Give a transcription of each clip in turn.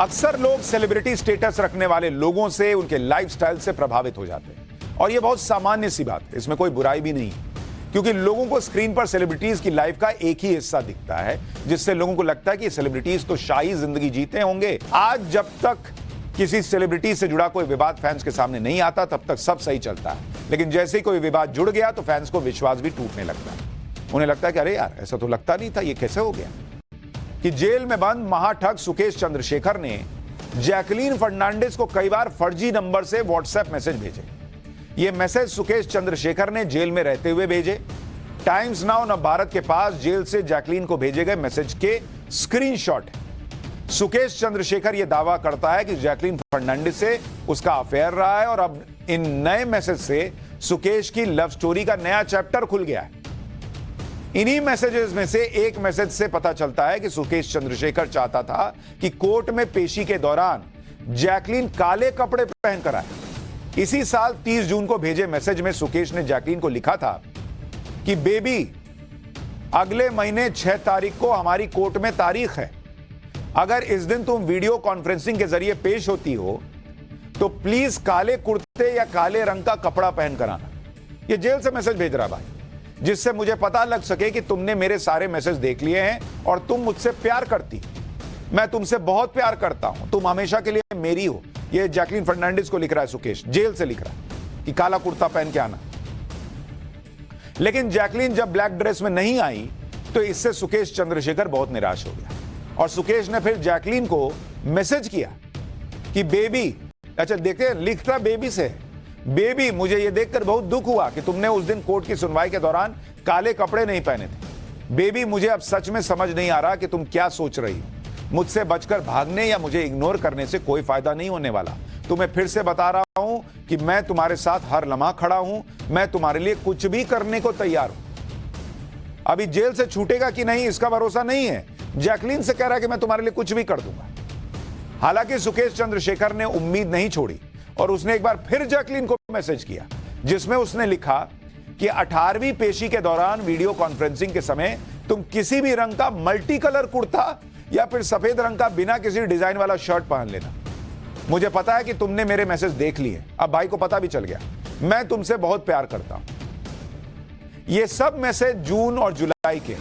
अक्सर लोग celebrity status रखने वाले लोगों से, उनके लाइफस्टाइल से प्रभावित हो जाते हैं और यह बहुत सामान्य सी बात है, इसमें कोई बुराई भी नहीं है क्योंकि लोगों को स्क्रीन पर सेलिब्रिटीज की लाइफ का एक ही हिस्सा दिखता है जिससे लोगों को लगता है कि सेलिब्रिटीज तो शाही जिंदगी जीते होंगे। आज जब तक किसी सेलिब्रिटी से जुड़ा कोई विवाद फैंस के सामने नहीं आता तब तक सब सही चलता है, लेकिन जैसे ही कोई विवाद जुड़ गया तो फैंस को विश्वास भी टूटने लगता है। उन्हें लगता है कि अरे यार, ऐसा तो लगता नहीं था, ये कैसे हो गया कि जेल में बंद महाठग सुकेश चंद्रशेखर ने जैकलीन फर्नांडिस को कई बार फर्जी नंबर से व्हाट्सएप मैसेज भेजे। ये मैसेज सुकेश चंद्रशेखर ने जेल में रहते हुए भेजे। टाइम्स नाउ न भारत के पास जेल से जैकलीन को भेजे गए मैसेज के स्क्रीनशॉट है। सुकेश चंद्रशेखर यह दावा करता है कि जैकलीन फर्नांडिस से उसका अफेयर रहा है और अब इन नए मैसेज से सुकेश की लव स्टोरी का नया चैप्टर खुल गया है। इन्हीं मैसेजेस में से एक मैसेज से पता चलता है कि सुकेश चंद्रशेखर चाहता था कि कोर्ट में पेशी के दौरान जैकलीन काले कपड़े पहनकर आए। इसी साल 30 जून को भेजे मैसेज में सुकेश ने जैकलीन को लिखा था कि बेबी, अगले महीने 6 तारीख को हमारी कोर्ट में तारीख है। अगर इस दिन तुम वीडियो कॉन्फ्रेंसिंग के जरिए पेश होती हो तो प्लीज काले कुर्ते या काले रंग का कपड़ा पहनकर आना। यह जेल से मैसेज भेज रहा भाई, जिससे मुझे पता लग सके कि तुमने मेरे सारे मैसेज देख लिए हैं और तुम मुझसे प्यार करती। मैं तुमसे बहुत प्यार करता हूं, तुम हमेशा के लिए मेरी हो। यह जैकलीन फर्नांडिस को लिख रहा है सुकेश, जेल से लिख रहा है कि काला कुर्ता पहन के आना। लेकिन जैकलीन जब ब्लैक ड्रेस में नहीं आई तो इससे सुकेश चंद्रशेखर बहुत निराश हो गया और सुकेश ने फिर जैकलीन को मैसेज किया कि बेबी, अच्छा देखे लिखता बेबी से, बेबी, मुझे यह देखकर बहुत दुख हुआ कि तुमने उस दिन कोर्ट की सुनवाई के दौरान काले कपड़े नहीं पहने थे। बेबी, मुझे अब सच में समझ नहीं आ रहा कि तुम क्या सोच रही हो। मुझसे बचकर भागने या मुझे इग्नोर करने से कोई फायदा नहीं होने वाला। तुम्हें फिर से बता रहा हूं कि मैं तुम्हारे साथ हर लम्हा खड़ा हूं। मैं तुम्हारे लिए कुछ भी करने को तैयार हूं। अभी जेल से छूटेगा कि नहीं इसका भरोसा नहीं है। जैकलीन से कह रहा है कि मैं तुम्हारे लिए कुछ भी कर दूंगा। हालांकि सुकेश चंद्रशेखर ने उम्मीद नहीं छोड़ी और उसने एक बार फिर जैकलीन को मैसेज किया जिसमें उसने लिखा कि 18वीं पेशी के दौरान वीडियो कॉन्फ्रेंसिंग के समय तुम किसी भी रंग का मल्टी कलर कुर्ता या फिर सफेद रंग का बिना किसी डिजाइन वाला शर्ट पहन लेना। मुझे पता है कि तुमने मेरे मैसेज देख लिए, अब भाई को पता भी चल गया। मैं तुमसे बहुत प्यार करता हूं। ये सब मैसेज जून और जुलाई के।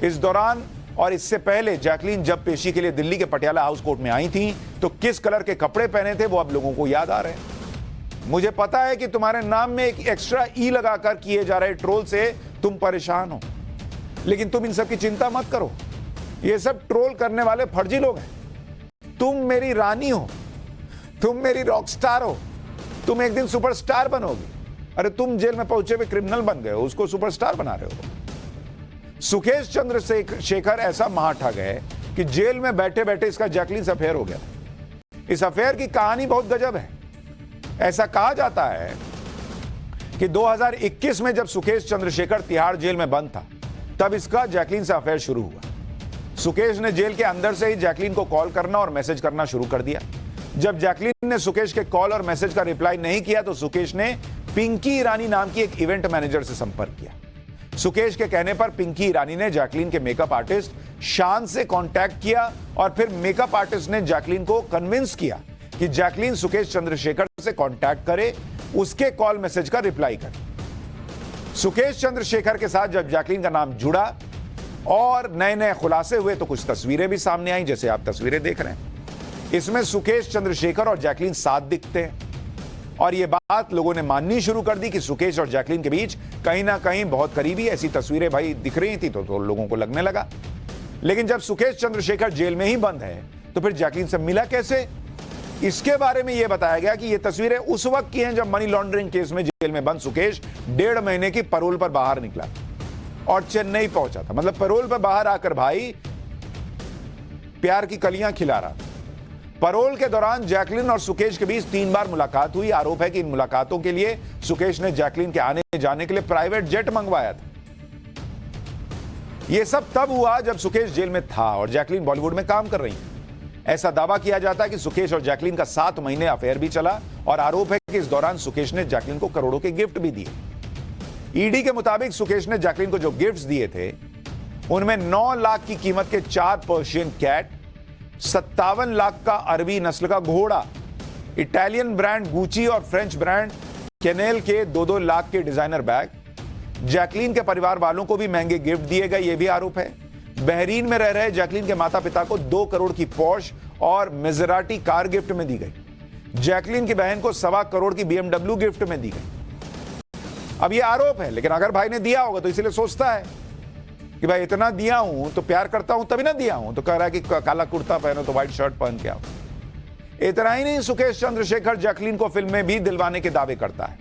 इस दौरान और इससे पहले जैकलीन जब पेशी के लिए दिल्ली के पटियाला हाउस कोर्ट में आई थी तो किस कलर के कपड़े पहने थे वो अब लोगों को याद आ रहे हैं। मुझे पता है कि तुम्हारे नाम में एक एक्स्ट्रा ई लगाकर किए जा रहे ट्रोल से तुम परेशान हो, लेकिन तुम इन सब की चिंता मत करो। ये सब ट्रोल करने वाले फर्जी लोग हैं। तुम मेरी रानी हो, तुम मेरी रॉक स्टार हो, तुम एक दिन सुपरस्टार बनोगी। अरे तुम जेल में पहुंचे हुए क्रिमिनल बन गए हो, उसको सुपरस्टार बना रहे हो। सुकेश चंद्रशेखर ऐसा महाठग है कि जेल में बैठे बैठे इसका जैकलीन से अफेयर हो गया। इस अफेयर की कहानी बहुत गजब है। ऐसा कहा जाता है कि 2021 में जब सुकेश चंद्रशेखर तिहाड़ जेल में बंद था तब इसका जैकलीन से अफेयर शुरू हुआ। सुकेश ने जेल के अंदर से ही जैकलीन को कॉल करना और मैसेज करना शुरू कर दिया। जब जैकलीन ने सुकेश के कॉल और मैसेज का रिप्लाई नहीं किया तो सुकेश ने पिंकी ईरानी नाम की एक इवेंट मैनेजर से संपर्क किया। सुकेश के कहने पर पिंकी ईरानी ने जैकलीन के मेकअप आर्टिस्ट शान से कांटेक्ट किया और फिर मेकअप आर्टिस्ट ने जैकलीन को कन्विंस किया कि जैकलीन सुकेश चंद्रशेखर से कांटेक्ट करे, उसके कॉल मैसेज का रिप्लाई करे। सुकेश चंद्रशेखर के साथ जब जैकलीन का नाम जुड़ा और नए नए खुलासे हुए तो कुछ तस्वीरें भी सामने आई, जैसे आप तस्वीरें देख रहे हैं। इसमें सुकेश चंद्रशेखर और जैकलीन साथ दिखते हैं और यह बात लोगों ने माननी शुरू कर दी कि सुकेश और जैकलीन के बीच कहीं ना कहीं बहुत करीबी ऐसी तस्वीरें भाई दिख रही थी तो लोगों को लगने लगा। लेकिन जब सुकेश चंद्रशेखर जेल में ही बंद है तो फिर जैकलीन से मिला कैसे, इसके बारे में यह बताया गया कि यह तस्वीरें उस वक्त की हैं जब मनी लॉन्ड्रिंग केस में जेल में बंद सुकेश 1.5 महीने की पैरोल पर बाहर निकला और चेन्नई पहुंचा था। मतलब पैरोल पर बाहर आकर भाई प्यार की कलियां खिला रहा था। पैरोल के दौरान जैकलीन और सुकेश के बीच 3 बार मुलाकात हुई। आरोप है कि इन मुलाकातों के लिए सुकेश ने जैकलीन के आने जाने के लिए प्राइवेट जेट मंगवाया था। यह सब तब हुआ जब सुकेश जेल में था और जैकलीन बॉलीवुड में काम कर रही है। ऐसा दावा किया जाता है कि सुकेश और जैकलीन का 7 महीने अफेयर भी चला और आरोप है कि इस दौरान सुकेश ने जैकलीन को करोड़ों के गिफ्ट भी दिए। ईडी के मुताबिक सुकेश ने जैकलीन को जो गिफ्ट्स दिए थे उनमें 9 लाख की कीमत के 4 पर्शियन कैट, 57 लाख का अरबी नस्ल का घोड़ा, इटालियन ब्रांड गुची और फ्रेंच ब्रांड कैनेल के 2-2 लाख के डिजाइनर बैग। जैकलीन के परिवार वालों को भी महंगे गिफ्ट दिए गए, यह भी आरोप है। बहरीन में रह रहे जैकलीन के माता पिता को 2 करोड़ की पॉर्श और मेजराटी कार गिफ्ट में दी गई। जैकलीन की बहन को 1.25 करोड़ की BMW गिफ्ट में दी गई। अब यह आरोप है, लेकिन अगर भाई ने दिया होगा तो इसलिए सोचता है कि भाई इतना दिया हूं तो प्यार करता हूं तभी ना दिया हूं, तो कह रहा है कि काला कुर्ता पहनो तो व्हाइट शर्ट पहन के आओ। इतना ही नहीं, सुकेश चंद्रशेखर जैकलीन को फिल्म में भी दिलवाने के दावे करता है।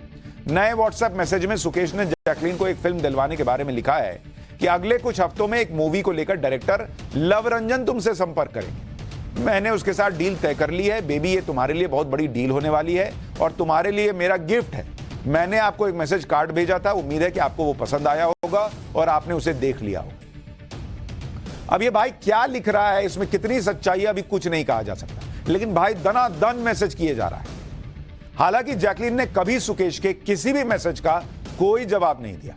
नए व्हाट्सएप मैसेज में सुकेश ने जैकलीन को एक फिल्म दिलवाने के बारे में लिखा है कि अगले कुछ हफ्तों में एक मूवी को लेकर डायरेक्टर लव रंजन तुमसे संपर्क करेंगे। मैंने उसके साथ डील तय कर ली है। बेबी, ये तुम्हारे लिए बहुत बड़ी डील होने वाली है और तुम्हारे लिए मेरा गिफ्ट है। मैंने आपको एक मैसेज कार्ड भेजा था, उम्मीद है कि आपको वो पसंद आया होगा और आपने उसे देख लिया होगा। अब ये भाई क्या लिख रहा है, इसमें कितनी सच्चाई है अभी कुछ नहीं कहा जा सकता, लेकिन भाई दनादन मैसेज किए जा रहा है। हालांकि जैकलीन ने कभी सुकेश के किसी भी मैसेज का कोई जवाब नहीं दिया।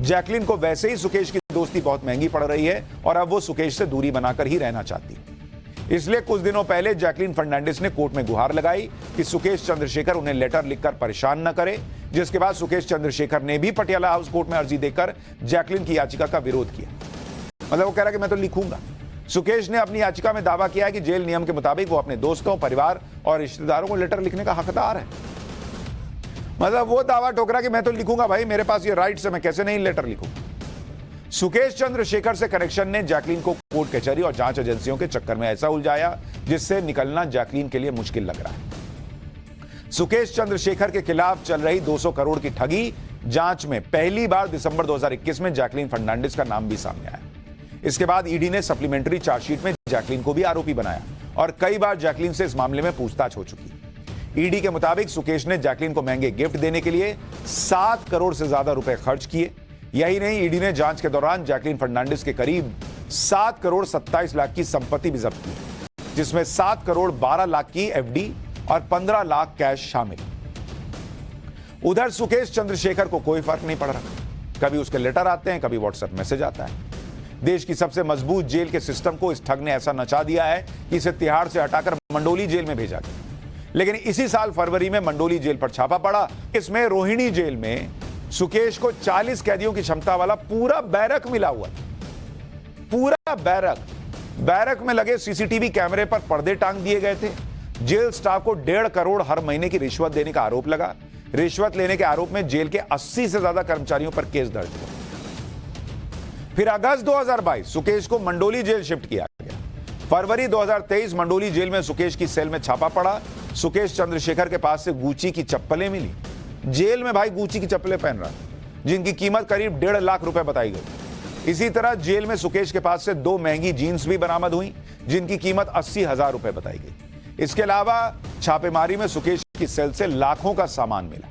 जैकलीन को वैसे ही सुकेश की दोस्ती बहुत महंगी पड़ रही है और अब वो सुकेश से दूरी बनाकर ही रहना चाहती है। इसलिए कुछ दिनों पहले जैकलीन फर्नांडिस ने कोर्ट में गुहार लगाई कि सुकेश चंद्रशेखर उन्हें लेटर लिखकर परेशान न करे, जिसके बाद सुकेश चंद्रशेखर ने भी पटियाला हाउस कोर्ट में अर्जी देकर जैकलीन की याचिका का विरोध किया। मतलब वो कह रहा है कि मैं तो लिखूंगा। सुकेश ने अपनी याचिका में दावा किया है कि जेल नियम के मुताबिक वो अपने दोस्तों, परिवार और रिश्तेदारों को लेटर लिखने का हकदार है। मतलब वो दावा ठोकरा कि मैं तो लिखूंगा, भाई मेरे पास ये राइट्स है, मैं कैसे नहीं लेटर लिखूं। सुकेश चंद्रशेखर से कनेक्शन ने जैकलीन को कोर्ट कचहरी और जांच एजेंसियों के चक्कर में ऐसा उलझाया जिससे निकलना जैकलीन के लिए मुश्किल लग रहा है। सुकेश चंद्रशेखर के खिलाफ चल रही 200 करोड़ की ठगी जांच में पहली बार दिसंबर 2021 में जैकलीन फर्नांडिस का नाम भी सामने आया। इसके बाद ईडी ने सप्लीमेंट्री चार्जशीट में जैकलीन को भी आरोपी बनाया और कई बार जैकलीन से इस मामले में पूछताछ हो चुकी। ईडी के मुताबिक सुकेश ने जैकलीन को महंगे गिफ्ट देने के लिए 7 करोड़ से ज्यादा रुपए खर्च किए। यही नहीं, ईडी ने जांच के दौरान जैकलीन फर्नांडिस के करीब 7 करोड़ 27 लाख की संपत्ति भी जब्त की, जिसमें 7 करोड़ 12 लाख की एफडी और 15 लाख कैश शामिल। उधर सुकेश चंद्रशेखर को कोई फर्क नहीं पड़ रहा। कभी उसके लेटर आते हैं, कभी व्हाट्सएप मैसेज आता है। देश की सबसे मजबूत जेल के सिस्टम को इस ठग ने ऐसा नचा दिया है कि इसे तिहाड़ से हटाकर मंडोली जेल में भेजा गया। लेकिन इसी साल फरवरी में मंडोली जेल पर छापा पड़ा। इसमें रोहिणी जेल में सुकेश को 40 कैदियों की क्षमता वाला पूरा बैरक मिला हुआ। पूरा बैरक में लगे सीसीटीवी कैमरे पर पर्दे टांग दिए गए थे। जेल स्टाफ को 1.5 करोड़ हर महीने की रिश्वत देने का आरोप लगा। रिश्वत लेने के आरोप में जेल के 80 से ज्यादा कर्मचारियों पर केस दर्ज हुआ। फिर अगस्त 2022 सुकेश को मंडोली जेल शिफ्ट किया गया। फरवरी 2023 मंडोली जेल में सुकेश की सेल में छापा पड़ा। सुकेश चंद्रशेखर के पास से गुची की चप्पलें मिली। जेल में भाई गुची की चप्पलें पहन रहा, जिनकी कीमत करीब 1.5 लाख रुपए बताई गई। इसी तरह जेल में सुकेश के पास से 2 महंगी जीन्स भी बरामद हुई, जिनकी कीमत 80,000 रुपए बताई गई। इसके अलावा छापेमारी में सुकेश की सेल से लाखों का सामान मिला।